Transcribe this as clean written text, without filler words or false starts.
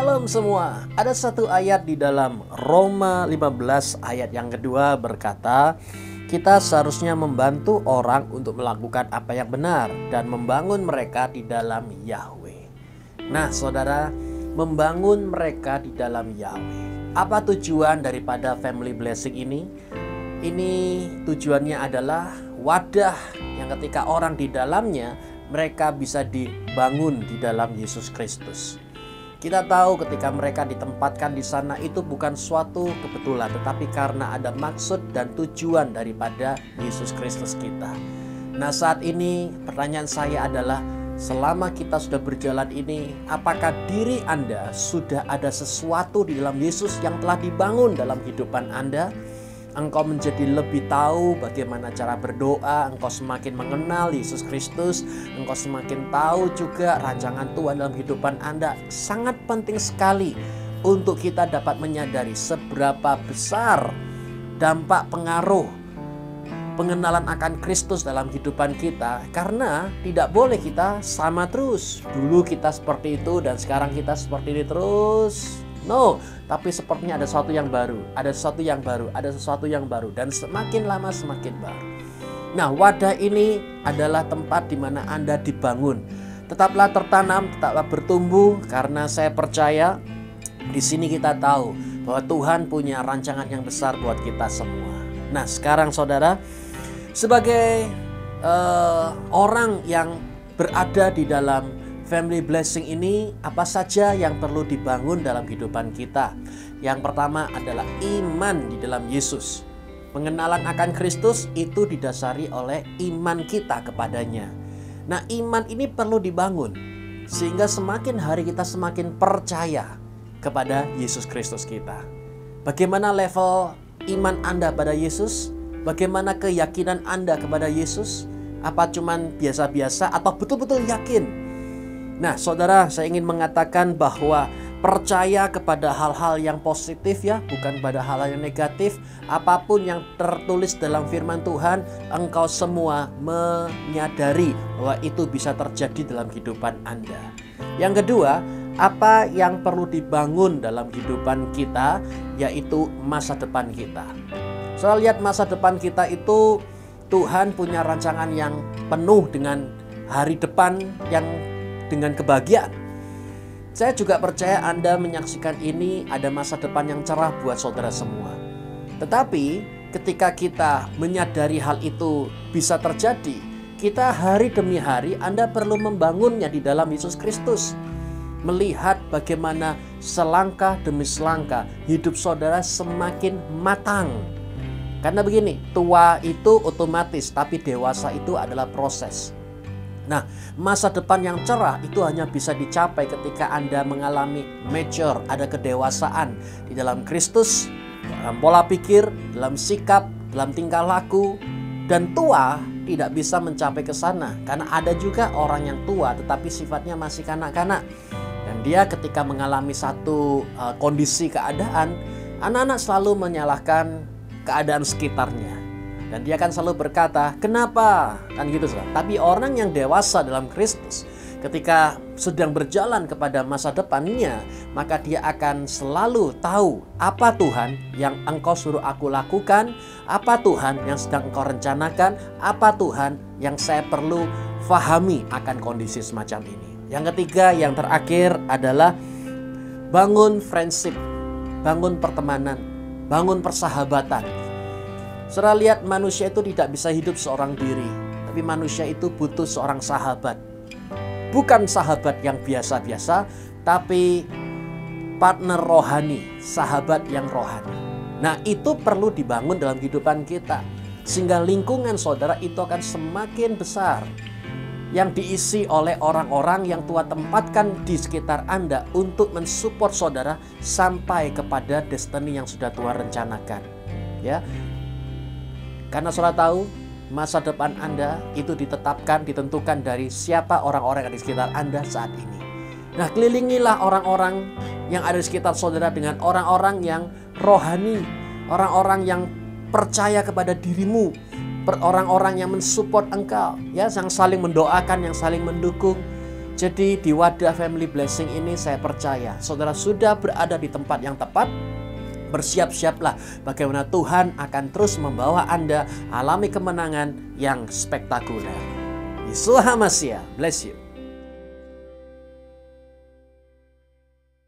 Shalom semua. Ada satu ayat di dalam Roma 15 ayat yang kedua berkata, kita seharusnya membantu orang untuk melakukan apa yang benar dan membangun mereka di dalam Yahweh. Nah, saudara, membangun mereka di dalam Yahweh. Apa tujuan daripada family blessing ini? Ini tujuannya adalah wadah yang ketika orang di dalamnya mereka bisa dibangun di dalam Yesus Kristus. Kita tahu ketika mereka ditempatkan di sana itu bukan suatu kebetulan, tetapi karena ada maksud dan tujuan daripada Yesus Kristus kita. Nah, saat ini pertanyaan saya adalah, selama kita sudah berjalan ini, apakah diri Anda sudah ada sesuatu di dalam Yesus yang telah dibangun dalam kehidupan Anda? Engkau menjadi lebih tahu bagaimana cara berdoa, engkau semakin mengenal Yesus Kristus, engkau semakin tahu juga rancangan Tuhan dalam kehidupan Anda. Sangat penting sekali untuk kita dapat menyadari seberapa besar dampak pengaruh pengenalan akan Kristus dalam kehidupan kita, karena tidak boleh kita sama terus. Dulu kita seperti itu dan sekarang kita seperti ini terus. No, tapi sepertinya ada sesuatu yang baru, ada sesuatu yang baru, ada sesuatu yang baru, dan semakin lama semakin baru. Nah, wadah ini adalah tempat di mana Anda dibangun. Tetaplah tertanam, tetaplah bertumbuh, karena saya percaya di sini kita tahu bahwa Tuhan punya rancangan yang besar buat kita semua. Nah, sekarang saudara, sebagai orang yang berada di dalam family blessing ini, apa saja yang perlu dibangun dalam kehidupan kita? Yang pertama adalah iman di dalam Yesus. Pengenalan akan Kristus itu didasari oleh iman kita kepadanya. Nah, iman ini perlu dibangun sehingga semakin hari kita semakin percaya kepada Yesus Kristus kita. Bagaimana level iman Anda pada Yesus? Bagaimana keyakinan Anda kepada Yesus? Apa cuman biasa-biasa atau betul-betul yakin? Nah, saudara, saya ingin mengatakan bahwa percaya kepada hal-hal yang positif ya, bukan pada hal-hal yang negatif. Apapun yang tertulis dalam firman Tuhan, engkau semua menyadari bahwa itu bisa terjadi dalam kehidupan Anda. Yang kedua, apa yang perlu dibangun dalam kehidupan kita, yaitu masa depan kita. Saya lihat masa depan kita itu, Tuhan punya rancangan yang penuh dengan hari depan yang dengan kebahagiaan. Saya juga percaya Anda menyaksikan ini ada masa depan yang cerah buat saudara semua. Tetapi ketika kita menyadari hal itu bisa terjadi, kita hari demi hari Anda perlu membangunnya di dalam Yesus Kristus. Melihat bagaimana selangkah demi selangkah hidup saudara semakin matang. Karena begini, tua itu otomatis, tapi dewasa itu adalah proses. Nah, masa depan yang cerah itu hanya bisa dicapai ketika Anda mengalami mature, ada kedewasaan di dalam Kristus, dalam pola pikir, dalam sikap, dalam tingkah laku. Dan tua tidak bisa mencapai ke sana, karena ada juga orang yang tua tetapi sifatnya masih kanak-kanak. Dan dia ketika mengalami satu kondisi keadaan, anak-anak selalu menyalahkan keadaan sekitarnya. Dan dia akan selalu berkata, kenapa? Kan gitu saudara. Tapi orang yang dewasa dalam Kristus, ketika sedang berjalan kepada masa depannya, maka dia akan selalu tahu apa Tuhan yang engkau suruh aku lakukan, apa Tuhan yang sedang engkau rencanakan, apa Tuhan yang saya perlu fahami akan kondisi semacam ini. Yang ketiga, yang terakhir adalah bangun friendship, bangun pertemanan, bangun persahabatan. Saudara lihat, manusia itu tidak bisa hidup seorang diri, tapi manusia itu butuh seorang sahabat. Bukan sahabat yang biasa-biasa, tapi partner rohani, sahabat yang rohani. Nah, itu perlu dibangun dalam kehidupan kita, sehingga lingkungan saudara itu akan semakin besar, yang diisi oleh orang-orang yang Tuhan tempatkan di sekitar Anda untuk mensupport saudara sampai kepada destiny yang sudah Tuhan rencanakan. Ya. Karena saudara tahu, masa depan Anda itu ditentukan dari siapa orang-orang yang ada di sekitar Anda saat ini. Nah, kelilingilah orang-orang yang ada di sekitar saudara dengan orang-orang yang rohani, orang-orang yang percaya kepada dirimu, orang-orang yang mensupport engkau, ya, yang saling mendoakan, yang saling mendukung. Jadi di Wadah Family Blessing ini saya percaya saudara sudah berada di tempat yang tepat. Bersiap-siaplah bagaimana Tuhan akan terus membawa Anda alami kemenangan yang spektakuler. Yeshua HaMashiach, bless you.